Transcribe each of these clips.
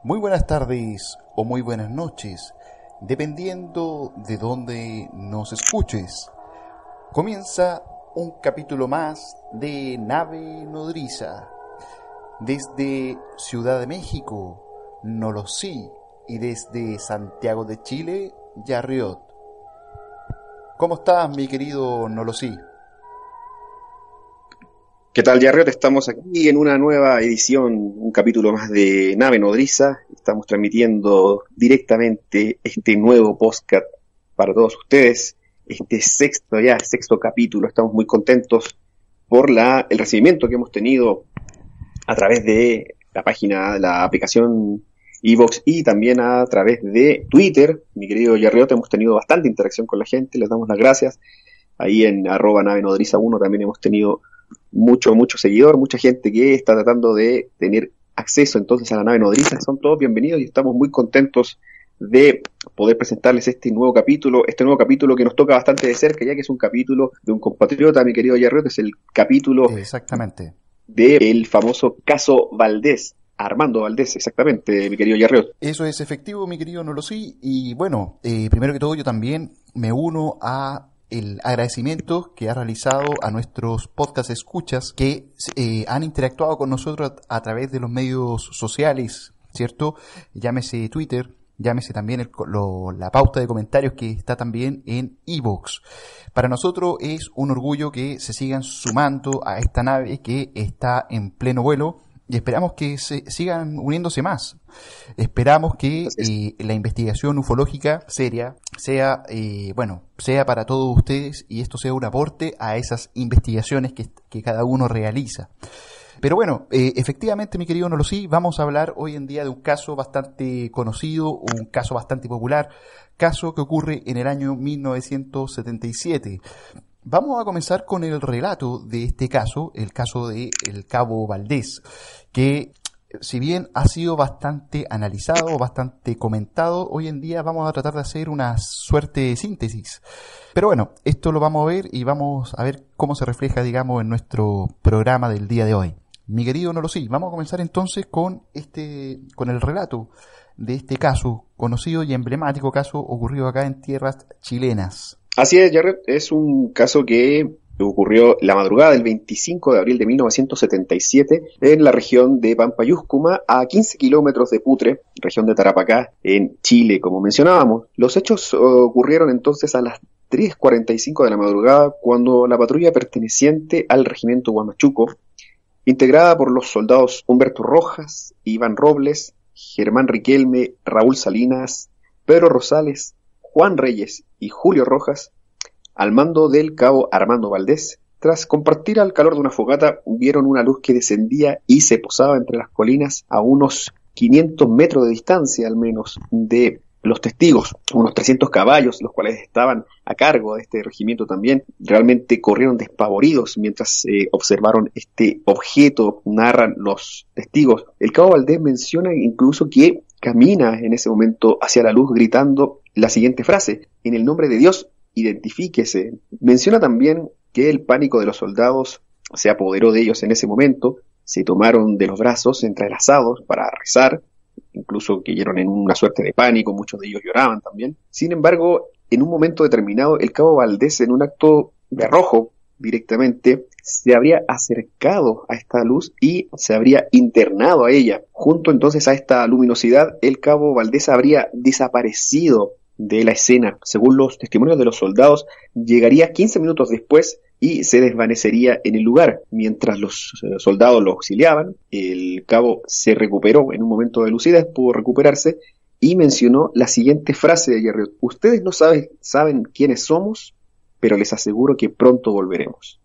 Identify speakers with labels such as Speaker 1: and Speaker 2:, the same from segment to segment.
Speaker 1: Muy buenas tardes o muy buenas noches, dependiendo de dónde nos escuches. Comienza un capítulo más de Nave Nodriza. Desde Ciudad de México, Nolosí, y desde Santiago de Chile, Yarriot. ¿Cómo estás, mi querido Nolosí?
Speaker 2: ¿Qué tal, Yarriot? Estamos aquí en una nueva edición, un capítulo más de Nave Nodriza. Estamos transmitiendo directamente este nuevo podcast para todos ustedes. Este sexto capítulo. Estamos muy contentos por el recibimiento que hemos tenido a través de la página, la aplicación iVoox y también a través de Twitter. Mi querido Yarriot, hemos tenido bastante interacción con la gente, les damos las gracias. Ahí en @navenodriza1 también hemos tenido mucho seguidor, mucha gente que está tratando de tener acceso entonces a la nave nodriza. Son todos bienvenidos y estamos muy contentos de poder presentarles este nuevo capítulo que nos toca bastante de cerca, ya que es un capítulo de un compatriota, mi querido Yarriot. Es el capítulo
Speaker 1: exactamente
Speaker 2: del famoso caso Valdés, Armando Valdés, exactamente, mi querido Yarriot.
Speaker 1: Eso es efectivo, mi querido Nolosí. Y bueno, primero que todo yo también me uno a el agradecimiento que ha realizado a nuestros podcast escuchas que han interactuado con nosotros a través de los medios sociales, ¿cierto? Llámese Twitter, llámese también la pauta de comentarios que está también en iVoox. Para nosotros es un orgullo que se sigan sumando a esta nave que está en pleno vuelo. Y esperamos que se sigan uniéndose más. Esperamos que la investigación ufológica seria sea para todos ustedes y esto sea un aporte a esas investigaciones que cada uno realiza. Pero bueno, efectivamente, mi querido Nolosí, vamos a hablar hoy en día de un caso bastante conocido, un caso bastante popular, caso que ocurre en el año 1977. Vamos a comenzar con el relato de este caso, el caso de el Cabo Valdés, que si bien ha sido bastante analizado, bastante comentado, hoy en día vamos a tratar de hacer una suerte de síntesis. Pero bueno, esto lo vamos a ver y vamos a ver cómo se refleja, digamos, en nuestro programa del día de hoy. Mi querido Nolosí, vamos a comenzar entonces con el relato de este caso, conocido y emblemático caso ocurrido acá en tierras chilenas.
Speaker 2: Así es, Jarrett, es un caso que ocurrió la madrugada del 25 de abril de 1977 en la región de Pampayúscuma, a 15 kilómetros de Putre, región de Tarapacá, en Chile, como mencionábamos. Los hechos ocurrieron entonces a las 3:45 de la madrugada, cuando la patrulla perteneciente al regimiento Huamachuco, integrada por los soldados Humberto Rojas, Iván Robles, Germán Riquelme, Raúl Salinas, Pedro Rosales, Juan Reyes y Julio Rojas, al mando del cabo Armando Valdés, tras compartir al calor de una fogata, vieron una luz que descendía y se posaba entre las colinas a unos 500 metros de distancia al menos de los testigos, unos 300 caballos, los cuales estaban a cargo de este regimiento también, realmente corrieron despavoridos mientras observaron este objeto, narran los testigos. El cabo Valdés menciona incluso que camina en ese momento hacia la luz gritando la siguiente frase: en el nombre de Dios, identifíquese. Menciona también que el pánico de los soldados se apoderó de ellos en ese momento, se tomaron de los brazos entrelazados para rezar, incluso cayeron en una suerte de pánico, muchos de ellos lloraban también. Sin embargo, en un momento determinado, el cabo Valdés, en un acto de arrojo directamente, se habría acercado a esta luz y se habría internado a ella. Junto entonces a esta luminosidad, el cabo Valdés habría desaparecido de la escena. Según los testimonios de los soldados, llegaría 15 minutos después y se desvanecería en el lugar. Mientras los soldados lo auxiliaban, el cabo se recuperó en un momento de lucidez, pudo recuperarse y mencionó la siguiente frase de Yarriot: ustedes no saben quiénes somos, pero les aseguro que pronto volveremos.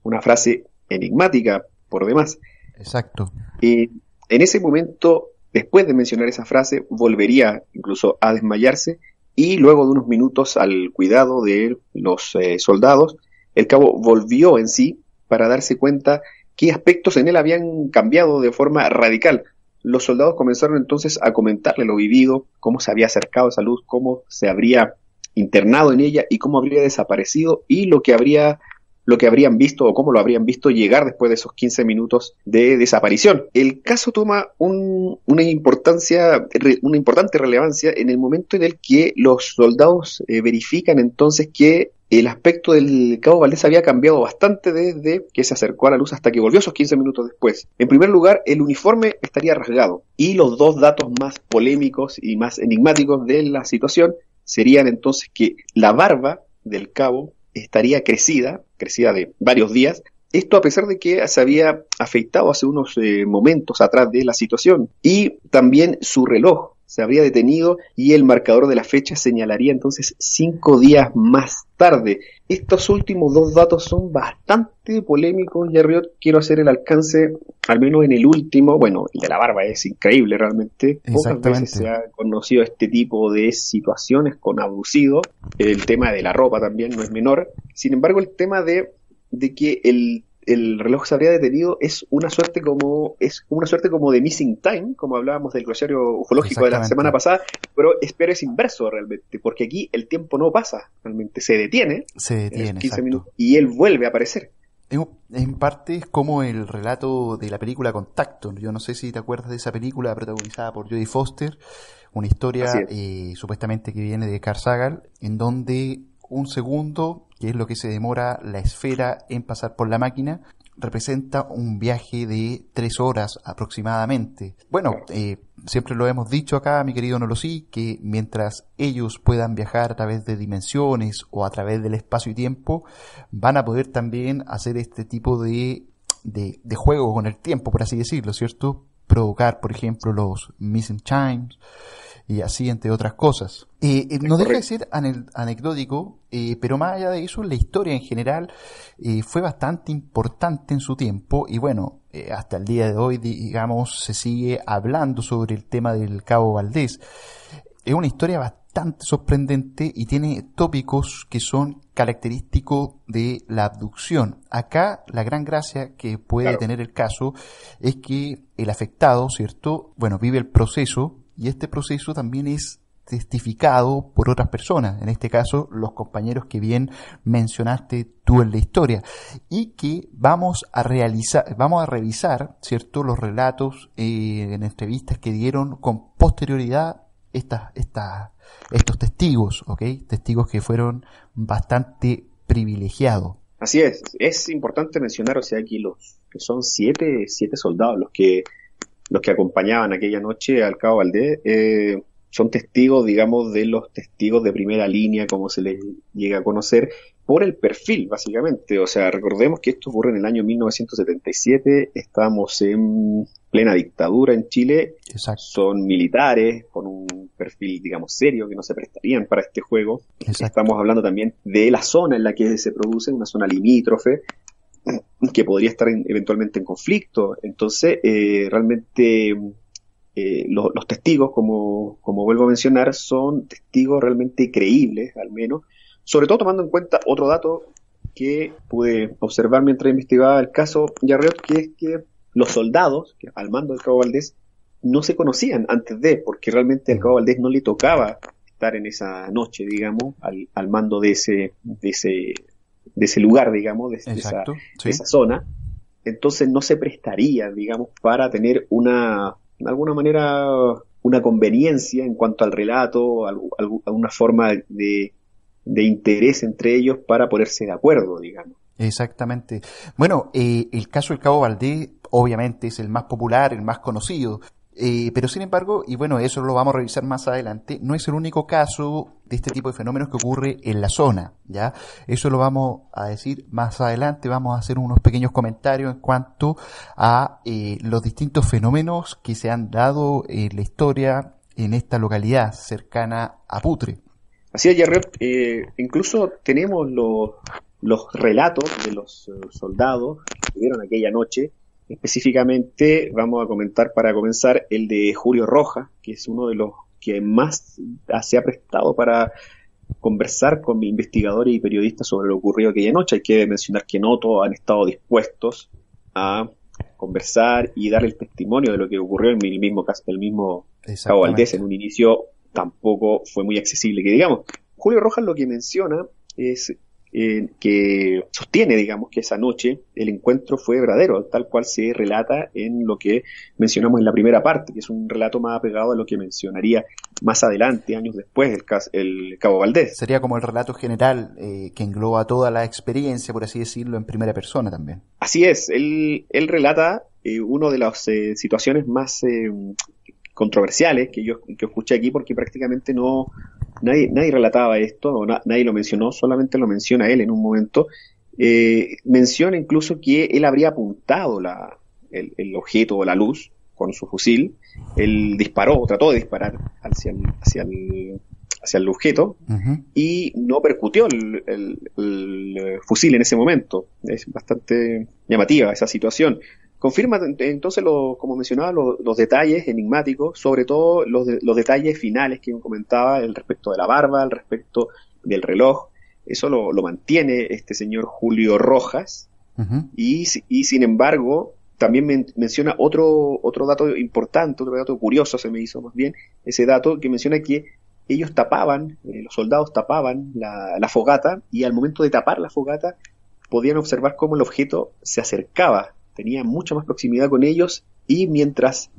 Speaker 2: Una frase enigmática por demás.
Speaker 1: Exacto.
Speaker 2: En ese momento, después de mencionar esa frase, volvería incluso a desmayarse y luego de unos minutos al cuidado de los soldados, el cabo volvió en sí para darse cuenta qué aspectos en él habían cambiado de forma radical. Los soldados comenzaron entonces a comentarle lo vivido, cómo se había acercado a esa luz, cómo se habría internado en ella y cómo habría desaparecido y lo que habría lo que habrían visto o cómo lo habrían visto llegar después de esos 15 minutos de desaparición. El caso toma una importante relevancia en el momento en el que los soldados verifican entonces que el aspecto del cabo Valdés había cambiado bastante desde que se acercó a la luz hasta que volvió esos 15 minutos después. En primer lugar, el uniforme estaría rasgado, y los dos datos más polémicos y más enigmáticos de la situación serían entonces que la barba del cabo estaría crecida de varios días, esto a pesar de que se había afeitado hace unos momentos atrás de la situación, y también su reloj se habría detenido y el marcador de la fecha señalaría entonces 5 días más tarde. Estos últimos dos datos son bastante polémicos, Jerriot. Quiero hacer el alcance, al menos en el último. Bueno, el de la barba es increíble realmente. Pocas veces se ha conocido este tipo de situaciones con abducido. El tema de la ropa también no es menor. Sin embargo, el tema de que el reloj se habría detenido es una suerte como de missing time, como hablábamos del glaciario ufológico de la semana pasada, pero es inverso realmente, porque aquí el tiempo no pasa, realmente se detiene 15 minutos y él vuelve a aparecer.
Speaker 1: En parte es como el relato de la película Contacto. Yo no sé si te acuerdas de esa película protagonizada por Jodie Foster, una historia supuestamente que viene de Carl Sagan, en donde un segundo, que es lo que se demora la esfera en pasar por la máquina, representa un viaje de 3 horas aproximadamente. Bueno, siempre lo hemos dicho acá, mi querido Nolosí, que mientras ellos puedan viajar a través de dimensiones o a través del espacio y tiempo, van a poder también hacer este tipo de juego con el tiempo, por así decirlo, ¿cierto? Provocar, por ejemplo, los missing times, y así entre otras cosas. No deja de ser anecdótico, pero más allá de eso, la historia en general fue bastante importante en su tiempo, y bueno, hasta el día de hoy, digamos, se sigue hablando sobre el tema del cabo Valdés. Es una historia bastante sorprendente y tiene tópicos que son característicos de la abducción. Acá la gran gracia que puede tener el caso es que el afectado, ¿cierto? Bueno, vive el proceso, y este proceso también es testificado por otras personas, en este caso los compañeros que bien mencionaste tú en la historia, y que vamos a revisar, ¿cierto?, los relatos en entrevistas que dieron con posterioridad estos testigos, ¿ok? Testigos que fueron bastante privilegiados.
Speaker 2: Así es importante mencionar, o sea, aquí los que son siete soldados los que acompañaban aquella noche al cabo Valdés, son testigos, digamos, de los testigos de primera línea, como se les llega a conocer, por el perfil, básicamente. O sea, recordemos que esto ocurre en el año 1977, estamos en plena dictadura en Chile.
Speaker 1: Exacto.
Speaker 2: Son militares con un perfil, digamos, serio, que no se prestarían para este juego.
Speaker 1: Exacto.
Speaker 2: Estamos hablando también de la zona en la que se produce, una zona limítrofe, que podría estar eventualmente en conflicto. Entonces, realmente los testigos, como vuelvo a mencionar, son testigos realmente creíbles, al menos, sobre todo tomando en cuenta otro dato que pude observar mientras investigaba el caso Jerriot, que es que los soldados que al mando del cabo Valdés no se conocían antes porque realmente al cabo Valdés no le tocaba estar en esa noche, digamos, al mando de ese lugar, digamos, de esa zona. Entonces no se prestaría, digamos, para tener de alguna manera, una conveniencia en cuanto al relato, alguna forma de interés entre ellos para ponerse de acuerdo, digamos.
Speaker 1: Exactamente. Bueno, el caso del cabo Valdés obviamente es el más popular, el más conocido. Pero sin embargo, y bueno, eso lo vamos a revisar más adelante, no es el único caso de este tipo de fenómenos que ocurre en la zona, ¿ya? Eso lo vamos a decir más adelante, vamos a hacer unos pequeños comentarios en cuanto a los distintos fenómenos que se han dado en la historia en esta localidad cercana a Putre.
Speaker 2: Así es, Jerriot, incluso tenemos los relatos de los soldados que estuvieron aquella noche. Específicamente vamos a comentar, para comenzar, el de Julio Rojas, que es uno de los que más se ha prestado para conversar con investigadores y periodistas sobre lo ocurrido aquella noche. Hay que mencionar que no todos han estado dispuestos a conversar y dar el testimonio de lo que ocurrió en el mismo caso, el mismo cabo Valdés. En un inicio tampoco fue muy accesible, que digamos. Julio Rojas lo que menciona es que sostiene, digamos, que esa noche el encuentro fue verdadero, tal cual se relata en lo que mencionamos en la primera parte, que es un relato más apegado a lo que mencionaría más adelante, años después, el Cabo Valdés.
Speaker 1: Sería como el relato general que engloba toda la experiencia, por así decirlo, en primera persona también.
Speaker 2: Así es, él relata una de las situaciones más controversiales que yo escuché aquí, porque prácticamente nadie relataba esto, nadie lo mencionó, solamente lo menciona él en un momento. Menciona incluso que él habría apuntado el objeto o la luz con su fusil. Él trató de disparar hacia el objeto, uh-huh, y no percutió el fusil en ese momento. Es bastante llamativa esa situación. Confirma entonces, como mencionaba, los detalles enigmáticos, sobre todo los detalles finales que comentaba, el respecto de la barba, el respecto del reloj. Eso lo mantiene este señor Julio Rojas. Uh-huh. Y sin embargo, también menciona otro dato importante, otro dato curioso se me hizo más bien, ese dato que menciona que ellos los soldados tapaban la fogata, y al momento de tapar la fogata podían observar cómo el objeto se acercaba, tenía mucha más proximidad con ellos, y mientras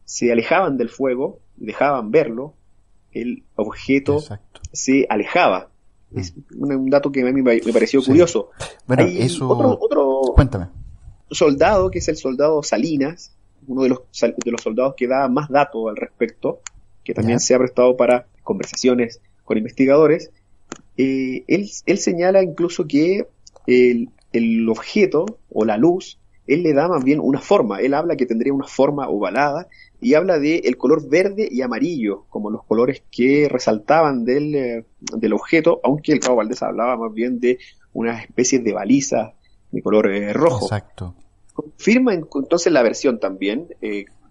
Speaker 2: se alejaban del fuego, dejaban verlo, el objeto, exacto, se alejaba. Es un dato que a mí me pareció, sí, curioso.
Speaker 1: Bueno,
Speaker 2: hay
Speaker 1: eso...
Speaker 2: otro
Speaker 1: Cuéntame.
Speaker 2: Soldado, que es el soldado Salinas, uno de los soldados que da más datos al respecto, que también se ha prestado para conversaciones con investigadores. Él señala incluso que el objeto o la luz, él le da más bien una forma. Él habla que tendría una forma ovalada, y habla de el color verde y amarillo como los colores que resaltaban del objeto, aunque el Cabo Valdés hablaba más bien de una especie de baliza de color rojo.
Speaker 1: Exacto.
Speaker 2: Confirma entonces la versión también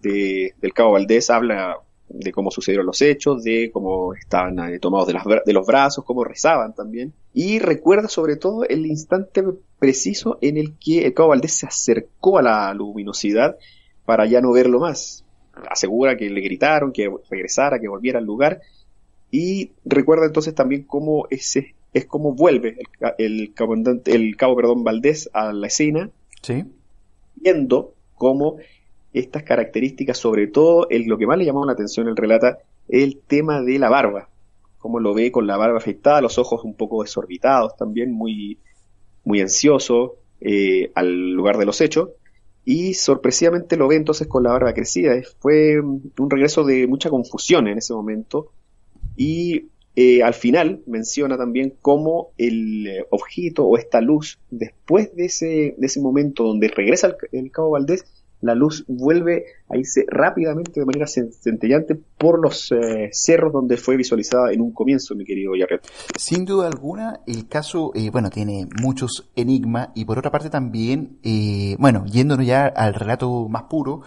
Speaker 2: del Cabo Valdés, habla de cómo sucedieron los hechos, de cómo estaban tomados de los brazos, cómo rezaban también, y recuerda sobre todo el instante preciso en el que el Cabo Valdés se acercó a la luminosidad para ya no verlo más. Asegura que le gritaron que regresara, que volviera al lugar, y recuerda entonces también cómo es como vuelve el cabo Valdés a la escena,
Speaker 1: sí,
Speaker 2: viendo cómo estas características, sobre todo lo que más le llamó la atención, él relata el tema de la barba, cómo lo ve con la barba afeitada, los ojos un poco desorbitados también, muy, muy ansioso al lugar de los hechos, y sorpresivamente lo ve entonces con la barba crecida. Fue un regreso de mucha confusión en ese momento, y al final menciona también cómo el objeto o esta luz, después de ese momento donde regresa el Cabo Valdés, la luz vuelve a irse rápidamente de manera centellante por los cerros donde fue visualizada en un comienzo, mi querido Jarret.
Speaker 1: Sin duda alguna, el caso, tiene muchos enigmas, y por otra parte también, yéndonos ya al relato más puro,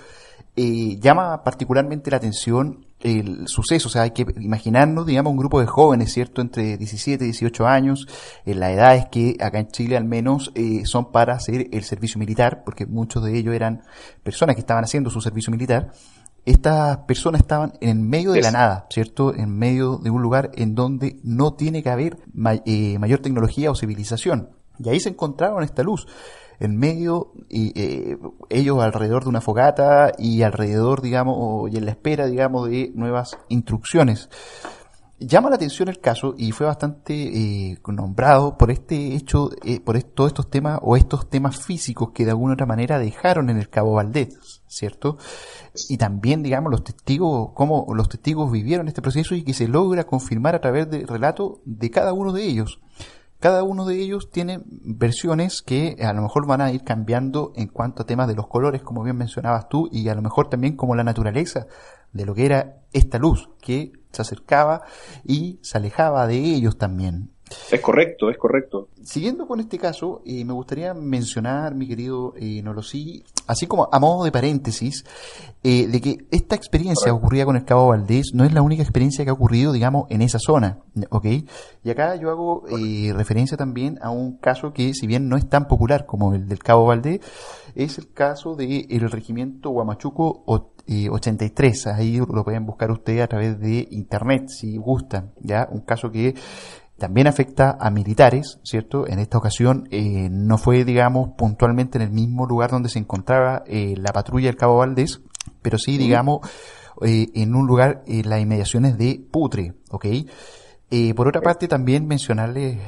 Speaker 1: llama particularmente la atención el suceso. O sea, hay que imaginarnos, digamos, un grupo de jóvenes, ¿cierto?, entre 17 y 18 años, en las edades que acá en Chile al menos son para hacer el servicio militar, porque muchos de ellos eran personas que estaban haciendo su servicio militar. Estas personas estaban en medio de la nada, ¿cierto?, en medio de un lugar en donde no tiene que haber mayor tecnología o civilización. Y ahí se encontraron esta luz en medio, ellos alrededor de una fogata y alrededor, digamos, y en la espera, digamos, de nuevas instrucciones. Llama la atención el caso, y fue bastante nombrado por este hecho, por todos estos temas o estos temas físicos que de alguna otra manera dejaron en el Cabo Valdés, ¿cierto? Y también, digamos, cómo los testigos vivieron este proceso, y que se logra confirmar a través del relato de cada uno de ellos. Cada uno de ellos tiene versiones que a lo mejor van a ir cambiando en cuanto a temas de los colores, como bien mencionabas tú, y a lo mejor también como la naturaleza de lo que era esta luz que se acercaba y se alejaba de ellos también.
Speaker 2: Es correcto, es correcto.
Speaker 1: Siguiendo con este caso, me gustaría mencionar, mi querido Nolosí, así como a modo de paréntesis, de que esta experiencia ocurrida con el Cabo Valdés no es la única experiencia que ha ocurrido, digamos, en esa zona, ¿ok? Y acá yo hago referencia también a un caso que, si bien no es tan popular como el del Cabo Valdés, es el caso del regimiento Huamachuco 83. Ahí lo pueden buscar ustedes a través de internet, si gustan, ¿ya? Un caso que también afecta a militares, ¿cierto? En esta ocasión no fue, digamos, puntualmente en el mismo lugar donde se encontraba la patrulla del Cabo Valdés, pero sí, digamos, en un lugar en las inmediaciones de Putre, ¿ok? Por otra parte, también mencionarles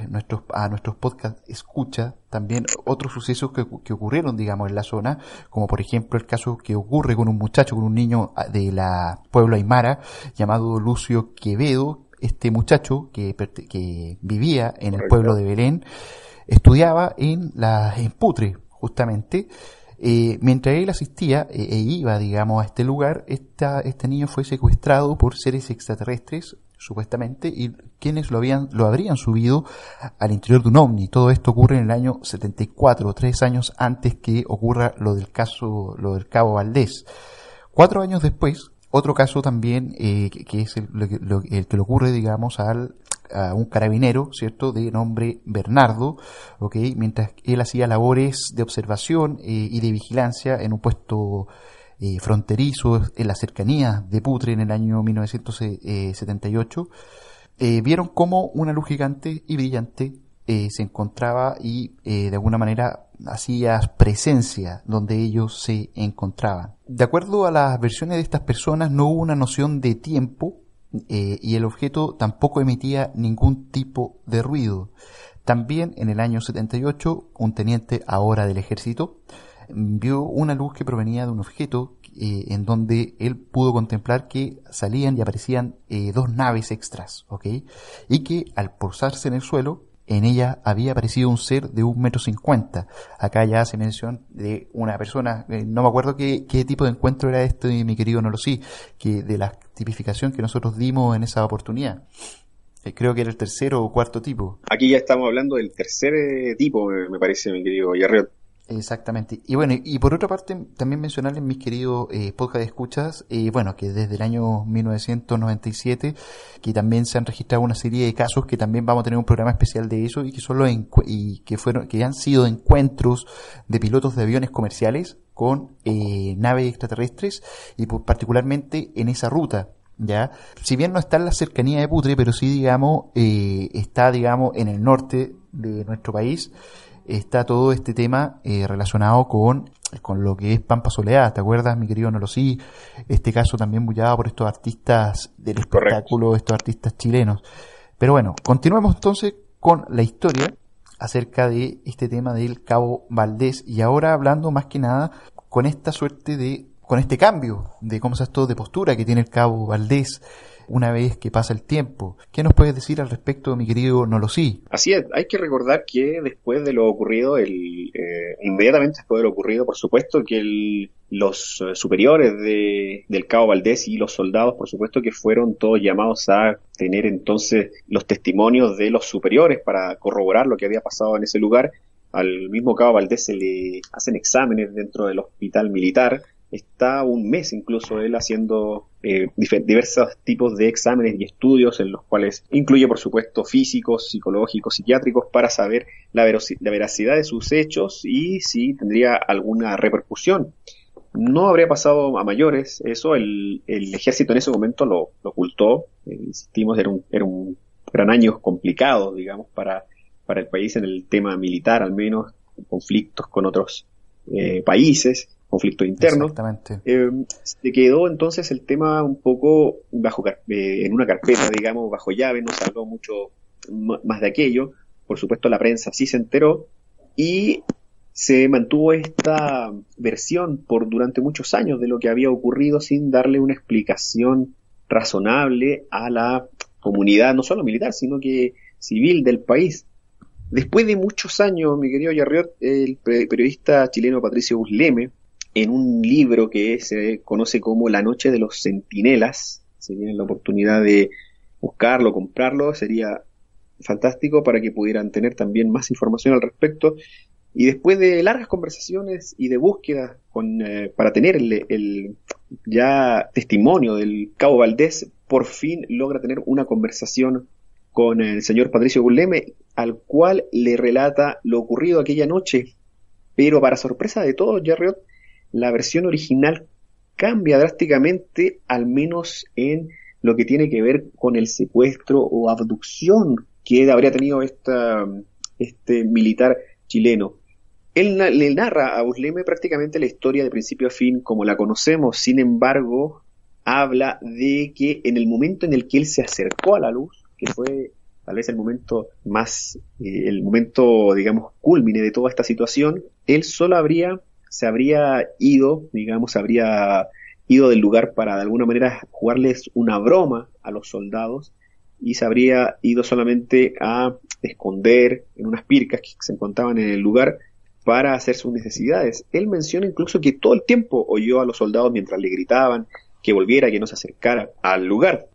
Speaker 1: a nuestros podcast escucha también otros sucesos que ocurrieron, digamos, en la zona, como por ejemplo el caso que ocurre con un muchacho, con un niño de la pueblo aymara llamado Lucio Quevedo. Este muchacho que vivía en el pueblo de Belén estudiaba en Putre, justamente. Mientras él asistía e iba, digamos, a este lugar, este niño fue secuestrado por seres extraterrestres, supuestamente, y quienes lo habrían subido al interior de un ovni. Todo esto ocurre en el año 74, 3 años antes que ocurra lo del Cabo Valdés. 4 años después, otro caso también, que es el que le ocurre, digamos, a un carabinero, ¿cierto?, de nombre Bernardo, ¿ok? Mientras él hacía labores de observación y de vigilancia en un puesto fronterizo en las cercanías de Putre en el año 1978, vieron cómo una luz gigante y brillante se encontraba y de alguna manera hacía presencia donde ellos se encontraban. De acuerdo a las versiones de estas personas, no hubo una noción de tiempo y el objeto tampoco emitía ningún tipo de ruido. También en el año 78, un teniente ahora del ejército vio una luz que provenía de un objeto en donde él pudo contemplar que salían y aparecían 2 naves extras, ¿ok? Y que al posarse en el suelo, en ella había aparecido un ser de 1,50 m. Acá ya hace mención de una persona, no me acuerdo qué tipo de encuentro era este, mi querido Nolosí, que de la tipificación que nosotros dimos en esa oportunidad. Creo que era el tercero o cuarto tipo.
Speaker 2: Aquí ya estamos hablando del tercer tipo, me parece, mi querido Yarriot.
Speaker 1: Exactamente. Y bueno, y por otra parte, también mencionarles, mis queridos podcast de escuchas, bueno, que desde el año 1997, que también se han registrado una serie de casos que también vamos a tener un programa especial de eso, y que son que han sido encuentros de pilotos de aviones comerciales con naves extraterrestres, y particularmente en esa ruta. Ya, si bien no está en la cercanía de Putre, pero sí, digamos, está, digamos, en el norte de nuestro país. Está todo este tema relacionado con lo que es Pampa Soledad. ¿Te acuerdas, mi querido Nolosí? Este caso también bullado por estos artistas del espectáculo, estos artistas chilenos. Pero bueno, continuemos entonces con la historia acerca de este tema del Cabo Valdés, y ahora hablando más que nada con este cambio de cómo se de postura que tiene el Cabo Valdés una vez que pasa el tiempo. ¿Qué nos puedes decir al respecto, mi querido Nolosí?
Speaker 2: Así es, hay que recordar que después de lo ocurrido, inmediatamente después de lo ocurrido, por supuesto que los superiores del Cabo Valdés y los soldados, por supuesto que fueron todos llamados a tener entonces los testimonios de los superiores para corroborar lo que había pasado en ese lugar. Al mismo Cabo Valdés se le hacen exámenes dentro del hospital militar. Está un mes incluso él haciendo diversos tipos de exámenes y estudios, en los cuales incluye, por supuesto, físicos, psicológicos, psiquiátricos, para saber la veracidad de sus hechos y si tendría alguna repercusión. No habría pasado a mayores eso. El ejército en ese momento lo ocultó. Insistimos, eran años complicados, digamos, para el país en el tema militar, al menos, conflictos con otros países, conflictos internos.
Speaker 1: Exactamente.
Speaker 2: Se quedó entonces el tema un poco en una carpeta, digamos, bajo llave. No se habló mucho más de aquello. Por supuesto, la prensa sí se enteró y se mantuvo esta versión durante muchos años de lo que había ocurrido, sin darle una explicación razonable a la comunidad, no solo militar, sino que civil del país. Después de muchos años, mi querido Yarriot, el periodista chileno Patricio Busleme, en un libro que se conoce como La Noche de los Centinelas, si tienen la oportunidad de buscarlo, comprarlo, sería fantástico para que pudieran tener también más información al respecto. Y después de largas conversaciones y de búsqueda para tener el ya testimonio del Cabo Valdés, por fin logra tener una conversación con el señor Patricio Busleme, al cual le relata lo ocurrido aquella noche. Pero para sorpresa de todos, Yarriot, la versión original cambia drásticamente, al menos en lo que tiene que ver con el secuestro o abducción que habría tenido este militar chileno. Él le narra a Busleme prácticamente la historia de principio a fin como la conocemos. Sin embargo, habla de que en el momento en el que él se acercó a la luz, que fue tal vez el momento más, el momento, digamos, cúlmine de toda esta situación, él solo se habría ido, digamos, habría ido del lugar para de alguna manera jugarles una broma a los soldados, y se habría ido solamente a esconder en unas pircas que se encontraban en el lugar para hacer sus necesidades. Él menciona incluso que todo el tiempo oyó a los soldados mientras le gritaban que volviera, que no se acercara al lugar.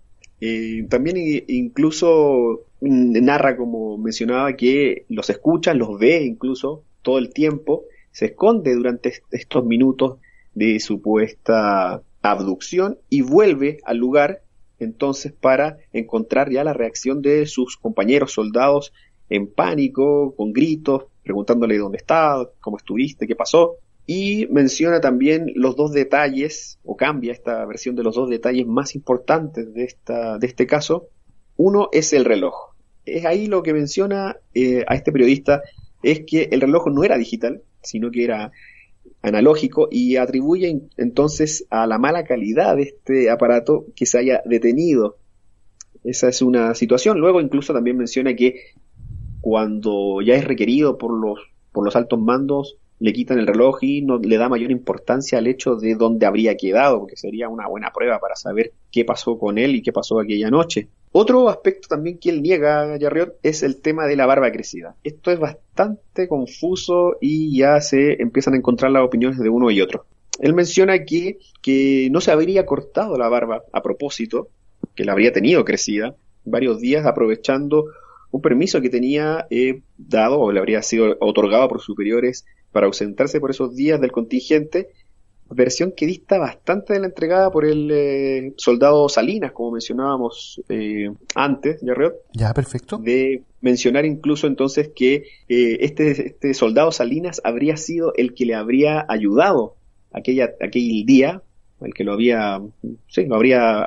Speaker 2: También incluso narra, como mencionaba, que los escucha, los ve incluso todo el tiempo, se esconde durante estos minutos de supuesta abducción y vuelve al lugar entonces para encontrar ya la reacción de sus compañeros soldados en pánico, con gritos, preguntándole dónde está, cómo estuviste, qué pasó. Y menciona también los dos detalles, o cambia esta versión de los dos detalles más importantes de este caso. Uno es el reloj. Es ahí lo que menciona a este periodista, es que el reloj no era digital, sino que era analógico, y atribuye entonces a la mala calidad de este aparato que se haya detenido. Esa es una situación. Luego incluso también menciona que cuando ya es requerido por los altos mandos, le quitan el reloj y no le da mayor importancia al hecho de dónde habría quedado, porque sería una buena prueba para saber qué pasó con él y qué pasó aquella noche. Otro aspecto también que él niega, Yarriot, es el tema de la barba crecida. Esto es bastante confuso y ya se empiezan a encontrar las opiniones de uno y otro. Él menciona que no se habría cortado la barba a propósito, que la habría tenido crecida varios días aprovechando un permiso que tenía dado o le habría sido otorgado por superiores para ausentarse por esos días del contingente, versión que dista bastante de la entregada por el soldado Salinas, como mencionábamos antes, Yarriot.
Speaker 1: Ya, perfecto.
Speaker 2: De mencionar incluso entonces que este soldado Salinas habría sido el que le habría ayudado aquel día, el que lo habría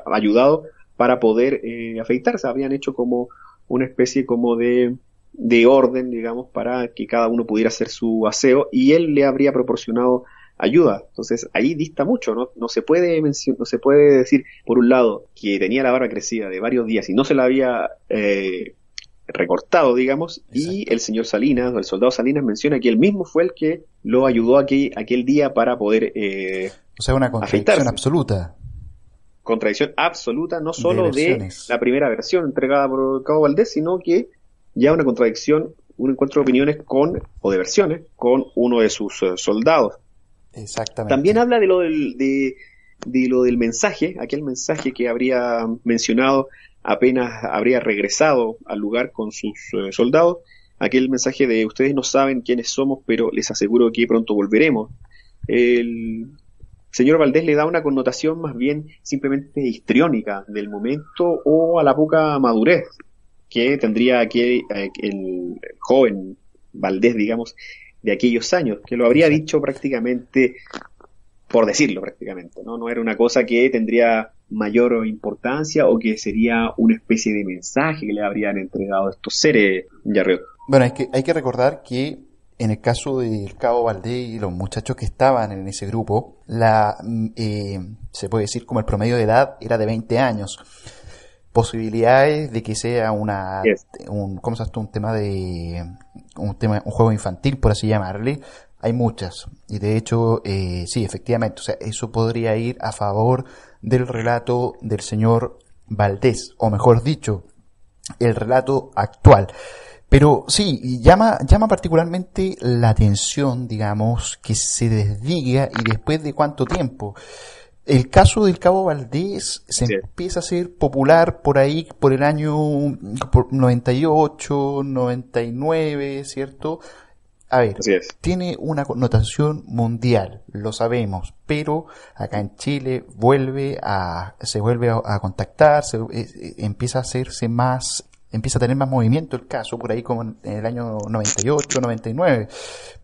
Speaker 2: ayudado para poder afeitarse. Habían hecho como una especie como de orden, digamos, para que cada uno pudiera hacer su aseo, y él le habría proporcionado ayuda. Entonces ahí dista mucho, ¿no? No se puede decir, por un lado, que tenía la barba crecida de varios días y no se la había recortado, digamos. Exacto. Y el señor Salinas, o el soldado Salinas, menciona que él mismo fue el que lo ayudó aquel día para poder
Speaker 1: o sea, una contradicción absoluta.
Speaker 2: Contradicción absoluta, no solo de la primera versión entregada por Cabo Valdés, sino que ya una contradicción, un encuentro de opiniones o de versiones con uno de sus soldados.
Speaker 1: Exactamente.
Speaker 2: También habla de lo del mensaje, aquel mensaje que habría mencionado apenas habría regresado al lugar con sus soldados, aquel mensaje de ustedes no saben quiénes somos, pero les aseguro que pronto volveremos. El señor Valdés le da una connotación más bien simplemente histriónica del momento o a la poca madurez que tendría el joven Valdés, digamos, de aquellos años, que lo habría dicho prácticamente por decirlo prácticamente, ¿no? No era una cosa que tendría mayor importancia o que sería una especie de mensaje que le habrían entregado estos seres, Yarriot.
Speaker 1: Bueno, hay que recordar que en el caso del Cabo Valdés y los muchachos que estaban en ese grupo, se puede decir como el promedio de edad era de 20 años. Posibilidades de que sea un juego infantil, por así llamarle, hay muchas. Y de hecho, sí, efectivamente, o sea, eso podría ir a favor del relato del señor Valdés, o mejor dicho, el relato actual. Pero sí, llama particularmente la atención, digamos, que se desdiga y después de cuánto tiempo. El caso del Cabo Valdés se empieza a hacer popular por ahí, por el año 98, 99, ¿cierto? A ver, tiene una connotación mundial, lo sabemos, pero acá en Chile se vuelve a contactar, empieza a hacerse más, empieza a tener más movimiento el caso, por ahí como en el año 98, 99.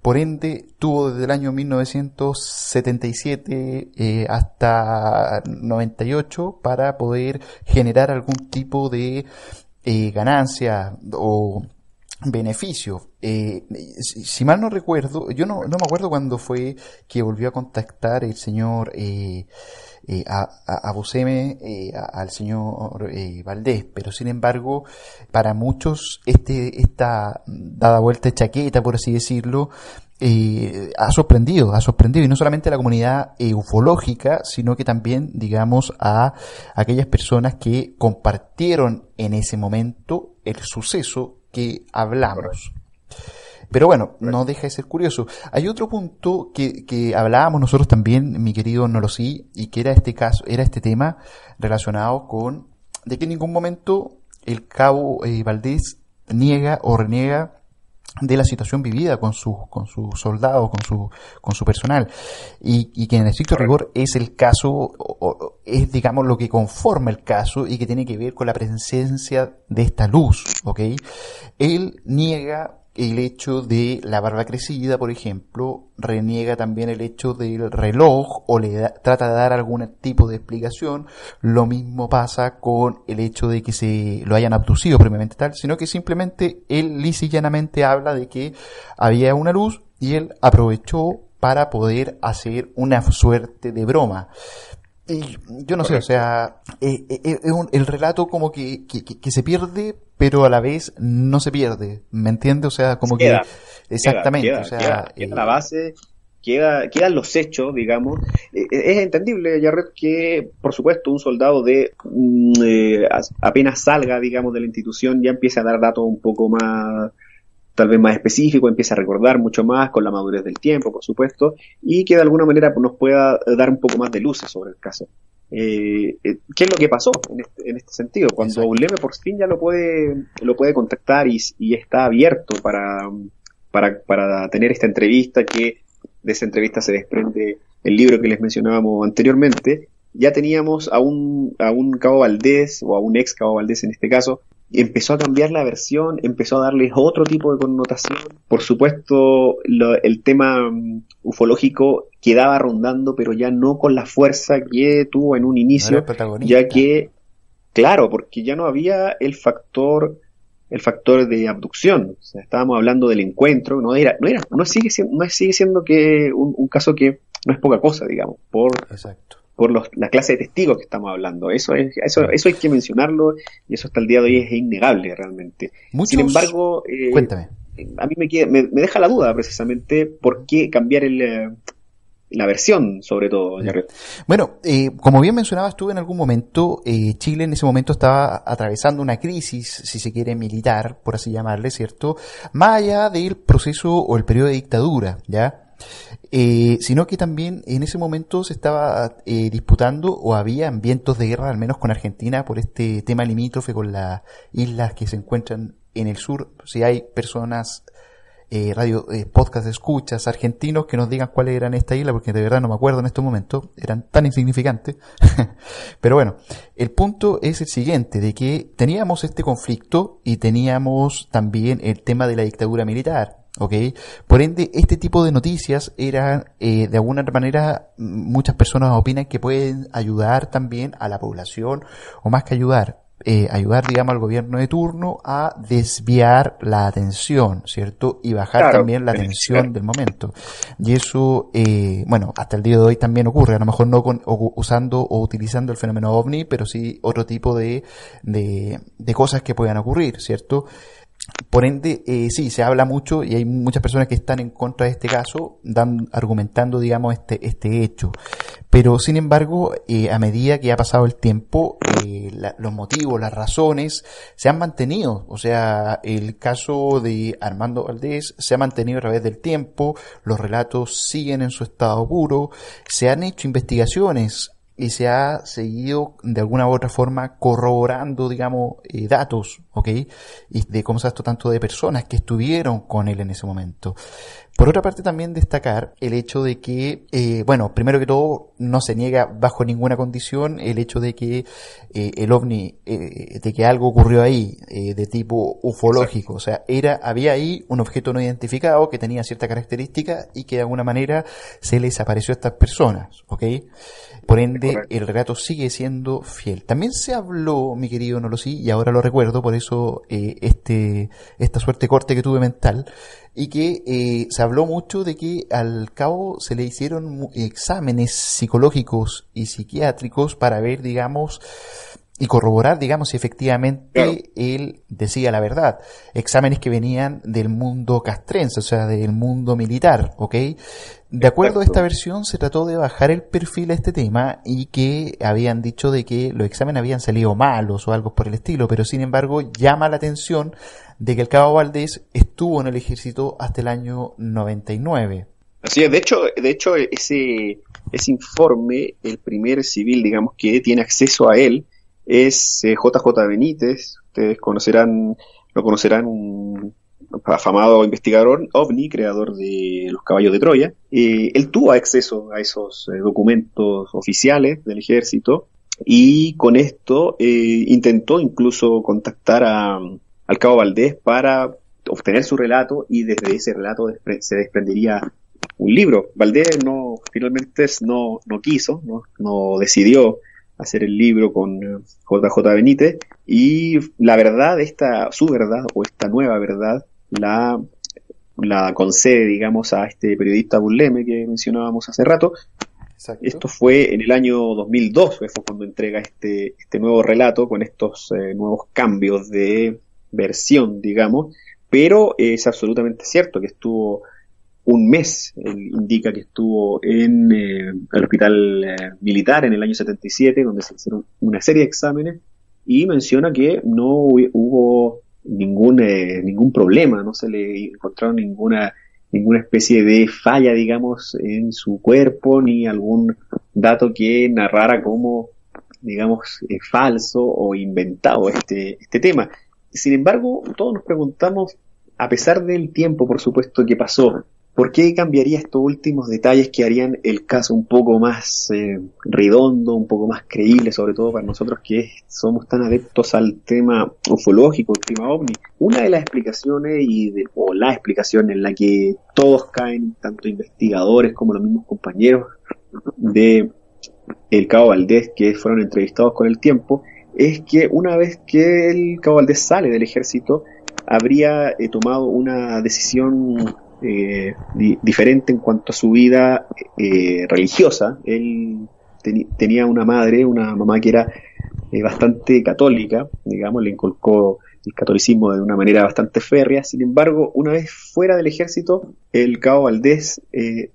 Speaker 1: Por ende, tuvo desde el año 1977 hasta 98 para poder generar algún tipo de ganancia o beneficio. Si mal no recuerdo, yo no me acuerdo cuándo fue que volvió a contactar el señor a Busceme, al señor Valdés, pero sin embargo, para muchos esta dada vuelta de chaqueta, por así decirlo, ha sorprendido, y no solamente a la comunidad ufológica, sino que también, digamos, a aquellas personas que compartieron en ese momento el suceso que hablamos. Pero bueno, no deja de ser curioso. Hay otro punto que hablábamos nosotros también, mi querido Nolosí, y que era este tema relacionado con de que en ningún momento el cabo Valdés niega o reniega de la situación vivida con sus soldados, con su personal, y que en estricto rigor es el caso, es digamos lo que conforma el caso y que tiene que ver con la presencia de esta luz, ¿ok? Él niega el hecho de la barba crecida, por ejemplo, reniega también el hecho del reloj o trata de dar algún tipo de explicación. Lo mismo pasa con el hecho de que se lo hayan abducido previamente tal, sino que simplemente él lisa y llanamente habla de que había una luz y él aprovechó para poder hacer una suerte de broma. Y yo no sé, o sea, el relato como que se pierde, pero a la vez no se pierde, ¿me entiendes? O sea, como
Speaker 2: queda,
Speaker 1: que exactamente,
Speaker 2: queda,
Speaker 1: o sea,
Speaker 2: queda la base, quedan los hechos, digamos. Es entendible, Jared, que por supuesto un soldado apenas salga, digamos, de la institución ya empieza a dar datos un poco más, tal vez más específico, empieza a recordar mucho más con la madurez del tiempo, por supuesto, y que de alguna manera nos pueda dar un poco más de luces sobre el caso. ¿Qué es lo que pasó en este sentido? Cuando Uleme por fin ya lo puede contactar y está abierto para tener esta entrevista, que de esa entrevista se desprende el libro que les mencionábamos anteriormente, ya teníamos a un cabo Valdés, o a un ex cabo Valdés en este caso, empezó a cambiar la versión, empezó a darles otro tipo de connotación. Por supuesto, el tema ufológico quedaba rondando, pero ya no con la fuerza que tuvo en un inicio, ya que, claro, porque ya no había el factor de abducción. O sea, estábamos hablando del encuentro, no sigue siendo que un caso que no es poca cosa, digamos, por la clase de testigos que estamos hablando. Eso hay que mencionarlo, y eso hasta el día de hoy es innegable realmente. Sin embargo,
Speaker 1: cuéntame.
Speaker 2: A mí me deja la duda precisamente por qué cambiar la versión, sobre todo, Jared.
Speaker 1: Bueno, como bien mencionabas tú en algún momento, Chile en ese momento estaba atravesando una crisis, si se quiere, militar, por así llamarle, ¿cierto? Más allá del proceso o el periodo de dictadura, ¿ya? Sino que también en ese momento se estaba disputando, o había vientos de guerra, al menos con Argentina, por este tema limítrofe con las islas que se encuentran en el sur. Si hay personas, podcast escuchas argentinos que nos digan cuáles eran estas islas, porque de verdad no me acuerdo en estos momentos, eran tan insignificantes. Pero bueno, el punto es el siguiente, de que teníamos este conflicto y teníamos también el tema de la dictadura militar. Okay. Por ende, este tipo de noticias eran, de alguna manera, muchas personas opinan que pueden ayudar también a la población, o más que ayudar, digamos, al gobierno de turno a desviar la atención, ¿cierto? Y bajar también la tensión del momento. Y eso, bueno, hasta el día de hoy también ocurre, a lo mejor no usando o utilizando el fenómeno OVNI, pero sí otro tipo de cosas que puedan ocurrir, ¿cierto? Por ende, sí, se habla mucho y hay muchas personas que están en contra de este caso, argumentando, digamos, este hecho. Pero, sin embargo, a medida que ha pasado el tiempo, los motivos, las razones se han mantenido. O sea, el caso de Armando Valdés se ha mantenido a través del tiempo, los relatos siguen en su estado puro, se han hecho investigaciones y se ha seguido de alguna u otra forma corroborando, digamos, datos, ¿ok? Y de cómo se ha visto tanto de personas que estuvieron con él en ese momento. Por otra parte, también destacar el hecho de que, bueno, primero que todo, no se niega bajo ninguna condición el hecho de que el ovni, de que algo ocurrió ahí, de tipo ufológico.
Speaker 2: Exacto.
Speaker 1: O sea, había ahí un objeto no identificado que tenía cierta característica y que de alguna manera se les apareció a estas personas, ¿ok? Por
Speaker 2: Es
Speaker 1: ende,
Speaker 2: correcto.
Speaker 1: el relato sigue siendo fiel. También se habló, mi querido Nolosí, y ahora lo recuerdo, por eso esta suerte corte que tuve mental, y que se habló mucho de que al cabo se le hicieron exámenes psicológicos y psiquiátricos para ver, digamos, y corroborar, digamos, si
Speaker 2: Claro,
Speaker 1: efectivamente él decía la verdad. Exámenes que venían del mundo castrense, o sea, del mundo militar, ¿ok? De acuerdo a esta
Speaker 2: exacto.
Speaker 1: versión, se trató de bajar el perfil a este tema y que habían dicho de que los exámenes habían salido malos o algo por el estilo, pero sin embargo llama la atención de que el cabo Valdés estuvo en el ejército hasta el año 99.
Speaker 2: Así es, de hecho ese informe, el primer civil, digamos, que tiene acceso a él es JJ Benítez. Ustedes lo conocerán, un afamado investigador ovni, creador de los caballos de Troya. Él tuvo acceso a esos documentos oficiales del ejército y con esto intentó incluso contactar al cabo Valdés para obtener su relato, y desde ese relato se desprendería un libro. Valdés finalmente no quiso, no decidió hacer el libro con JJ Benítez, y la verdad, su verdad o esta nueva verdad, la concede, digamos, a este periodista Burleme que mencionábamos hace rato.
Speaker 1: Exacto.
Speaker 2: Esto fue en el año 2002, fue cuando entrega este nuevo relato con estos nuevos cambios de versión, digamos, pero es absolutamente cierto que estuvo un mes. Él indica que estuvo en el hospital militar en el año 77, donde se hicieron una serie de exámenes, y menciona que no hubo ningún problema, no se le encontraron ninguna especie de falla, digamos, en su cuerpo, ni algún dato que narrara como, digamos, falso o inventado este tema. Sin embargo, todos nos preguntamos, a pesar del tiempo, por supuesto, que pasó, ¿por qué cambiaría estos últimos detalles que harían el caso un poco más redondo, un poco más creíble, sobre todo para nosotros que somos tan adeptos al tema ufológico, el tema ovni? Una de las explicaciones, o la explicación en la que todos caen, tanto investigadores como los mismos compañeros de el cabo Valdés que fueron entrevistados con el tiempo, es que una vez que el cabo Valdés sale del ejército, habría tomado una decisión diferente en cuanto a su vida religiosa. Él tenía una mamá que era bastante católica, digamos, le inculcó el catolicismo de una manera bastante férrea. Sin embargo, una vez fuera del ejército, el cabo Valdés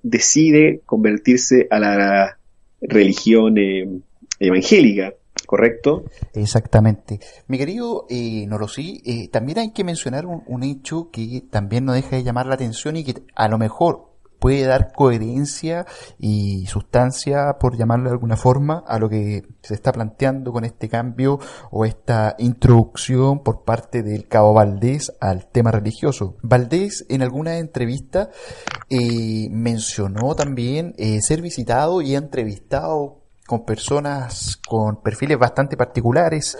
Speaker 2: decide convertirse a la religión evangélica, ¿correcto?
Speaker 1: Exactamente. Mi querido Nolosí, también hay que mencionar un hecho que también no deja de llamar la atención y que a lo mejor puede dar coherencia y sustancia, por llamarlo de alguna forma, a lo que se está planteando con este cambio o esta introducción por parte del cabo Valdés al tema religioso. Valdés en alguna entrevista mencionó también ser visitado y entrevistado con personas con perfiles bastante particulares,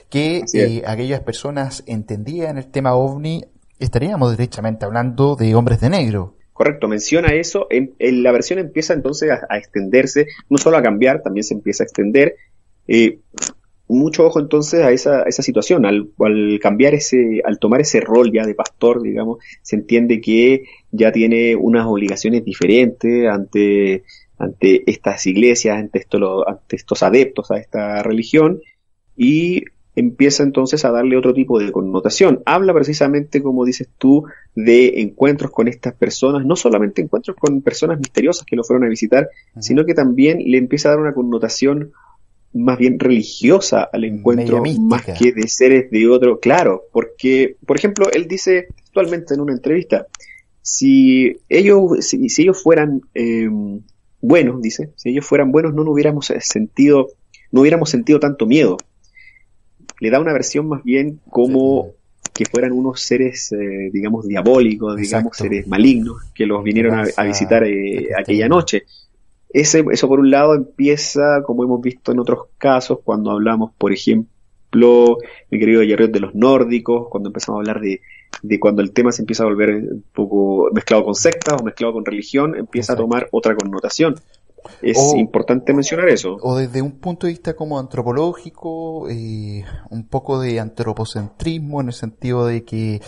Speaker 1: que
Speaker 2: Así es.
Speaker 1: aquellas personas entendían el tema ovni. Estaríamos derechamente hablando de hombres de negro.
Speaker 2: Correcto, menciona eso. La versión empieza entonces a extenderse, no solo a cambiar, también se empieza a extender. Eh, Mucho ojo entonces a esa situación. Al cambiar al tomar ese rol ya de pastor, digamos, se entiende que ya tiene unas obligaciones diferentes ante estas iglesias, ante estos adeptos a esta religión, y empieza entonces a darle otro tipo de connotación. Habla precisamente, como dices tú, de encuentros con estas personas, no solamente encuentros con personas misteriosas que lo fueron a visitar,
Speaker 1: Ujú.
Speaker 2: sino que también le empieza a dar una connotación más bien religiosa al
Speaker 1: Media
Speaker 2: encuentro, más
Speaker 1: mística.
Speaker 2: que de seres de otro. Claro, porque, por ejemplo, él dice actualmente en una entrevista, si ellos fueran buenos, dice, si ellos fueran buenos, no hubiéramos sentido tanto miedo. Le da una versión más bien
Speaker 1: Sí,
Speaker 2: como que fueran unos seres, digamos, diabólicos, digamos, seres malignos, que los vinieron a visitar aquella noche. Eso por un lado empieza, como hemos visto en otros casos, cuando hablamos, por ejemplo, mi querido Jerry, de los nórdicos, cuando empezamos a hablar de cuando el tema se empieza a volver un poco mezclado con sectas o mezclado con religión, empieza a tomar otra connotación. Es importante mencionar eso.
Speaker 1: O desde un punto de vista como antropológico, un poco de antropocentrismo, en el sentido de que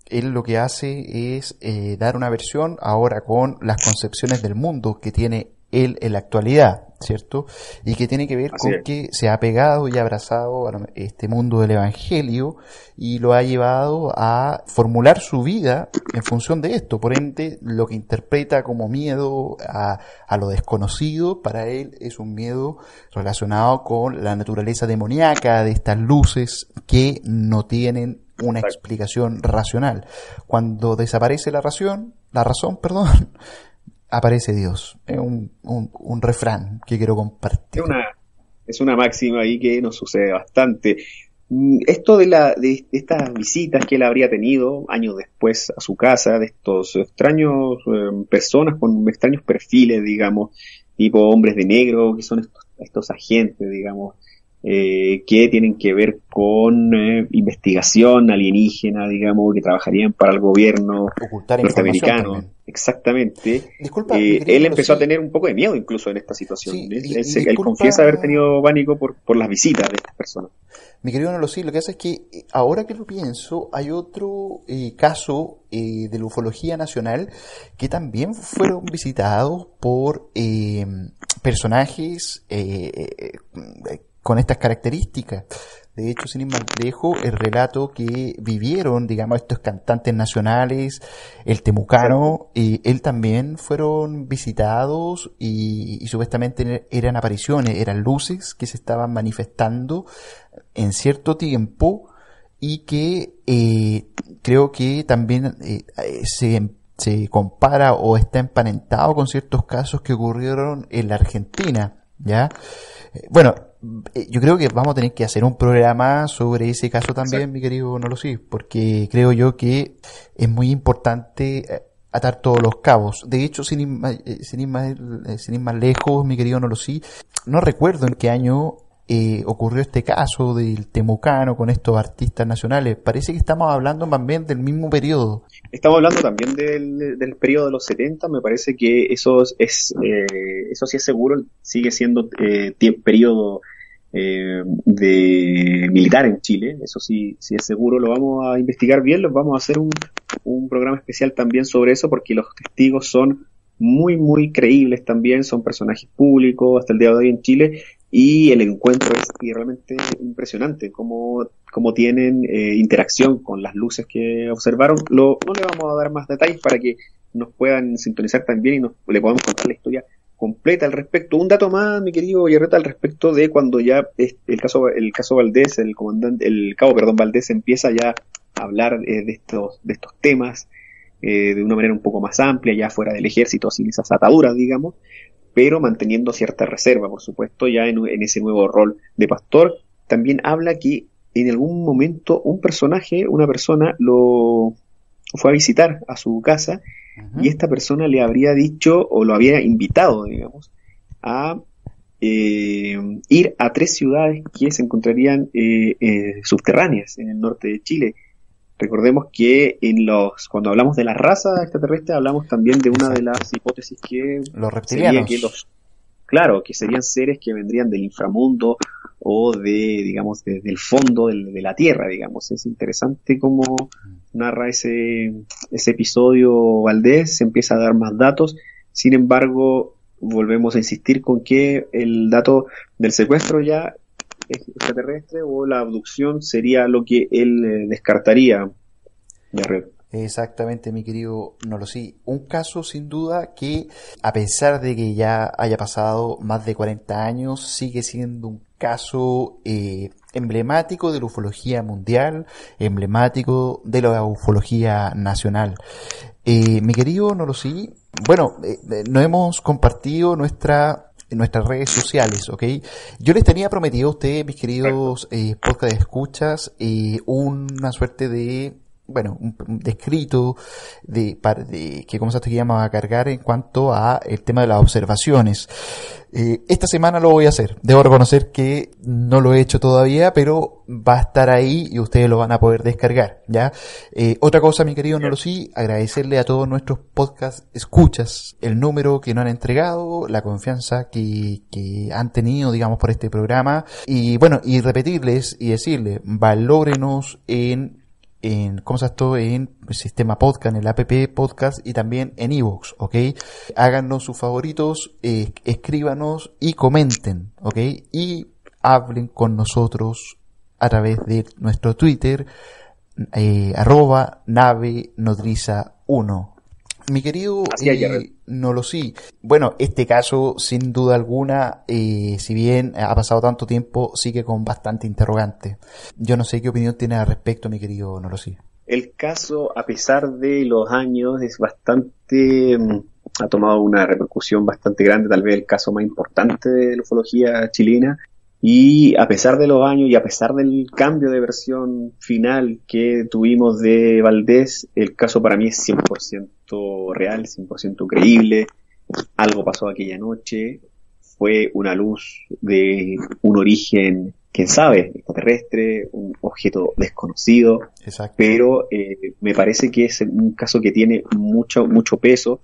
Speaker 1: él lo que hace es dar una versión ahora con las concepciones del mundo que tiene él en la actualidad, ¿cierto? Y que tiene que ver con que se ha pegado y abrazado a este mundo del evangelio y lo ha llevado a formular su vida en función de esto. Por ende, lo que interpreta como miedo a lo desconocido, para él es un miedo relacionado con la naturaleza demoníaca de estas luces que no tienen una explicación racional. Cuando desaparece la razón, aparece Dios. Es un refrán que quiero compartir.
Speaker 2: Es una máxima ahí que nos sucede bastante. Esto de estas visitas que él habría tenido años después a su casa, de estos extraños personas con extraños perfiles, digamos, tipo hombres de negro, que son estos agentes, digamos, que tienen que ver con investigación alienígena, digamos, que trabajarían para el gobierno norteamericano. Exactamente.
Speaker 1: Disculpa,
Speaker 2: él empezó a tener un poco de miedo incluso en esta situación. Sí, él confiesa haber tenido pánico por las visitas de estas personas.
Speaker 1: Mi querido Nolosí, lo que pasa es que ahora que lo pienso, hay otro caso de la ufología nacional que también fueron visitados por personajes con estas características. De hecho, sin ir más lejos, el relato que vivieron, digamos, estos cantantes nacionales, el Temucano, él también fueron visitados y supuestamente eran apariciones, eran luces que se estaban manifestando en cierto tiempo y que creo que también se compara o está emparentado con ciertos casos que ocurrieron en la Argentina, ¿ya? Bueno, yo creo que vamos a tener que hacer un programa sobre ese caso también, mi querido Nolosí, porque creo yo que es muy importante atar todos los cabos. De hecho, sin ir más lejos, mi querido Nolosí, no recuerdo en qué año ocurrió este caso del Temucano con estos artistas nacionales. Parece que estamos hablando más bien del mismo periodo.
Speaker 2: Estamos hablando también del periodo de los 70. Me parece que eso sí es seguro, sigue siendo periodo de militar en Chile. Eso sí es seguro. Lo vamos a investigar bien, vamos a hacer un programa especial también sobre eso, porque los testigos son muy, muy creíbles también, son personajes públicos hasta el día de hoy en Chile, y el encuentro es realmente impresionante, cómo tienen interacción con las luces que observaron. No le vamos a dar más detalles para que nos puedan sintonizar también y le podamos contar la historia completa al respecto. Un dato más, mi querido Yerreta, al respecto de cuando ya el caso Valdés, el cabo Valdés empieza ya a hablar de estos temas de una manera un poco más amplia, ya fuera del ejército, sin esas ataduras, digamos, pero manteniendo cierta reserva, por supuesto, ya en ese nuevo rol de pastor. También habla que en algún momento una persona lo fue a visitar a su casa, y esta persona le habría dicho, o lo había invitado, digamos, a ir a 3 ciudades que se encontrarían subterráneas en el norte de Chile. Recordemos que cuando hablamos de la raza extraterrestre, hablamos también de una de las hipótesis que
Speaker 1: los reptilianos.
Speaker 2: Que serían seres que vendrían del inframundo o digamos, del fondo de la Tierra, digamos. Es interesante cómo narra ese episodio Valdés, se empieza a dar más datos. Sin embargo, volvemos a insistir con que el dato del secuestro ya extraterrestre o la abducción sería lo que él descartaría.
Speaker 1: Exactamente, mi querido Nolosí. Un caso sin duda que, a pesar de que ya haya pasado más de 40 años, sigue siendo un caso emblemático de la ufología mundial, emblemático de la ufología nacional. Mi querido Nolosí, bueno, nos hemos compartido nuestra en nuestras redes sociales, ¿ok? Yo les tenía prometido a ustedes, mis queridos podcast escuchas, una suerte de, bueno, de escrito que como se llama a cargar en cuanto a el tema de las observaciones. Esta semana lo voy a hacer. Debo reconocer que no lo he hecho todavía, pero va a estar ahí y ustedes lo van a poder descargar, ¿ya? Otra cosa, mi querido Nolosí, agradecerle a todos nuestros podcast escuchas el número que nos han entregado, la confianza que han tenido, digamos, por este programa. Y bueno, y repetirles y decirles, valórenos en el sistema podcast, en el app podcast y también en iVoox, ¿ok? Háganos sus favoritos, escríbanos y comenten, ¿ok? Y hablen con nosotros a través de nuestro Twitter, @navenodriza1. Mi querido Nolosí, bueno, este caso sin duda alguna, si bien ha pasado tanto tiempo, sigue con bastante interrogante. Yo no sé qué opinión tiene al respecto, mi querido Nolosí.
Speaker 2: El caso, a pesar de los años, es bastante, ha tomado una repercusión bastante grande, tal vez el caso más importante de la ufología chilena. Y a pesar de los años y a pesar del cambio de versión final que tuvimos de Valdés, el caso para mí es 100% real, 100% creíble. Algo pasó aquella noche, fue una luz de un origen, quién sabe, extraterrestre, un objeto desconocido.
Speaker 1: Exacto.
Speaker 2: Pero me parece que es un caso que tiene mucho peso.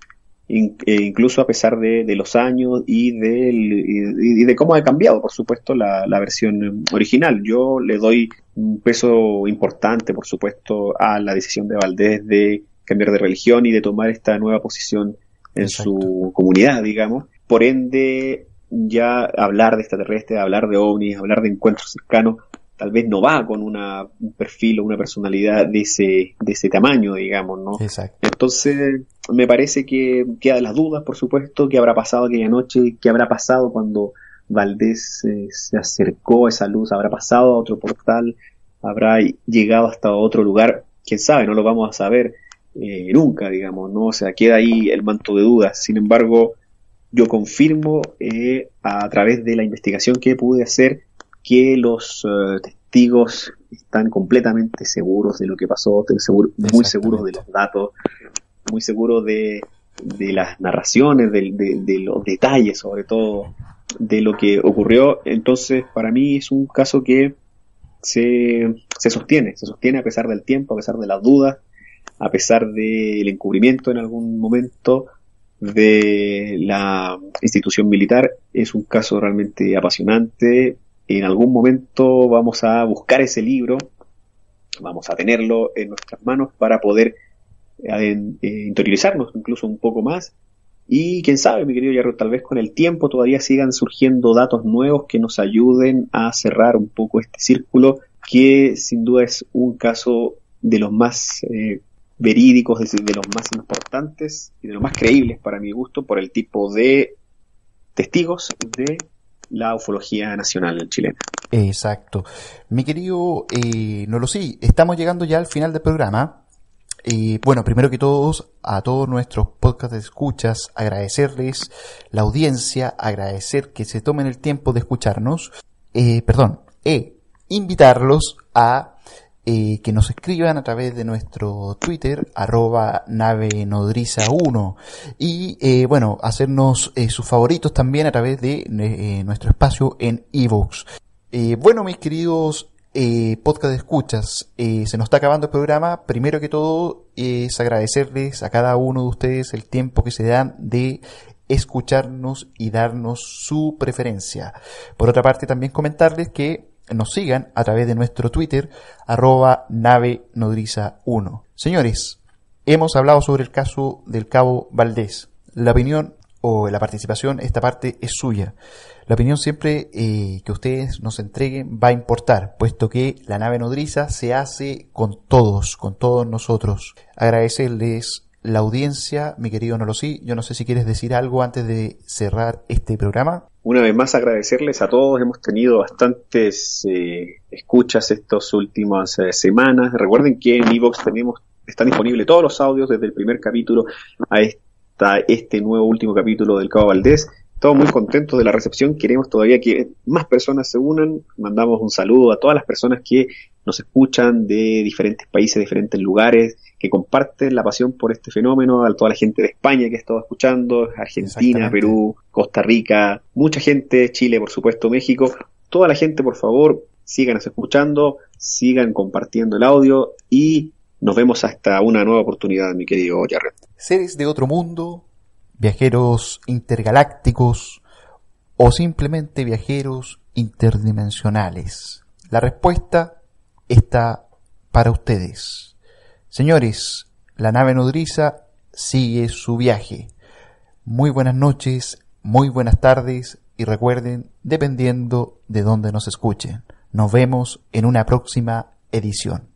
Speaker 2: Incluso a pesar de los años y de cómo ha cambiado, por supuesto, la versión original. Yo le doy un peso importante, por supuesto, a la decisión de Valdés de cambiar de religión y de tomar esta nueva posición en su comunidad, digamos. Por ende, ya hablar de extraterrestres, hablar de ovnis, hablar de encuentros cercanos, tal vez no va con un perfil o una personalidad de ese tamaño, digamos, ¿no?
Speaker 1: Exacto.
Speaker 2: Entonces, me parece que quedan las dudas, por supuesto, qué habrá pasado aquella noche, qué habrá pasado cuando Valdés se acercó a esa luz, habrá pasado a otro portal, habrá llegado hasta otro lugar, quién sabe, no lo vamos a saber nunca, digamos, ¿no? O sea, queda ahí el manto de dudas. Sin embargo, yo confirmo a través de la investigación que pude hacer que los testigos están completamente seguros de lo que pasó, muy seguros de los datos, muy seguros de las narraciones, de los detalles, sobre todo, de lo que ocurrió. Entonces, para mí es un caso que se sostiene a pesar del tiempo, a pesar de las dudas, a pesar del encubrimiento en algún momento de la institución militar. Es un caso realmente apasionante. En algún momento vamos a buscar ese libro, vamos a tenerlo en nuestras manos para poder interiorizarnos incluso un poco más. Y quién sabe, mi querido Yarro, tal vez con el tiempo todavía sigan surgiendo datos nuevos que nos ayuden a cerrar un poco este círculo, que sin duda es un caso de los más verídicos, es decir, de los más importantes y de los más creíbles para mi gusto, por el tipo de testigos de la ufología nacional chilena.
Speaker 1: Exacto. Mi querido Nolosí, estamos llegando ya al final del programa. Bueno, primero que todos, a todos nuestros podcast de escuchas, agradecerles la audiencia, agradecer que se tomen el tiempo de escucharnos, invitarlos a que nos escriban a través de nuestro Twitter, @navenodriza1, y bueno, hacernos sus favoritos también a través de nuestro espacio en iVoox. Bueno, mis queridos podcast de escuchas, se nos está acabando el programa. Primero que todo es agradecerles a cada uno de ustedes el tiempo que se dan de escucharnos y darnos su preferencia. Por otra parte, también comentarles que nos sigan a través de nuestro Twitter, @navenodriza1. Señores, hemos hablado sobre el caso del Cabo Valdés. La opinión o la participación, esta parte es suya. La opinión siempre que ustedes nos entreguen va a importar, puesto que la nave nodriza se hace con todos nosotros. Agradecerles la audiencia, mi querido Nolosí. Yo no sé si quieres decir algo antes de cerrar este programa.
Speaker 2: Una vez más agradecerles a todos, hemos tenido bastantes escuchas estas últimas semanas. Recuerden que en iVoox están disponibles todos los audios desde el primer capítulo a este nuevo último capítulo del Cabo Valdés, Estamos muy contentos de la recepción, queremos todavía que más personas se unan. Mandamos un saludo a todas las personas que nos escuchan de diferentes países, diferentes lugares, que comparten la pasión por este fenómeno, a toda la gente de España que ha estado escuchando, Argentina, Perú, Costa Rica, mucha gente, Chile, por supuesto, México. Toda la gente, por favor, síganos escuchando, sigan compartiendo el audio y nos vemos hasta una nueva oportunidad, mi querido Jared.
Speaker 1: Seres de otro mundo, viajeros intergalácticos o simplemente viajeros interdimensionales. La respuesta está para ustedes. Señores, la nave nodriza sigue su viaje. Muy buenas noches, muy buenas tardes y recuerden, dependiendo de dónde nos escuchen, nos vemos en una próxima edición.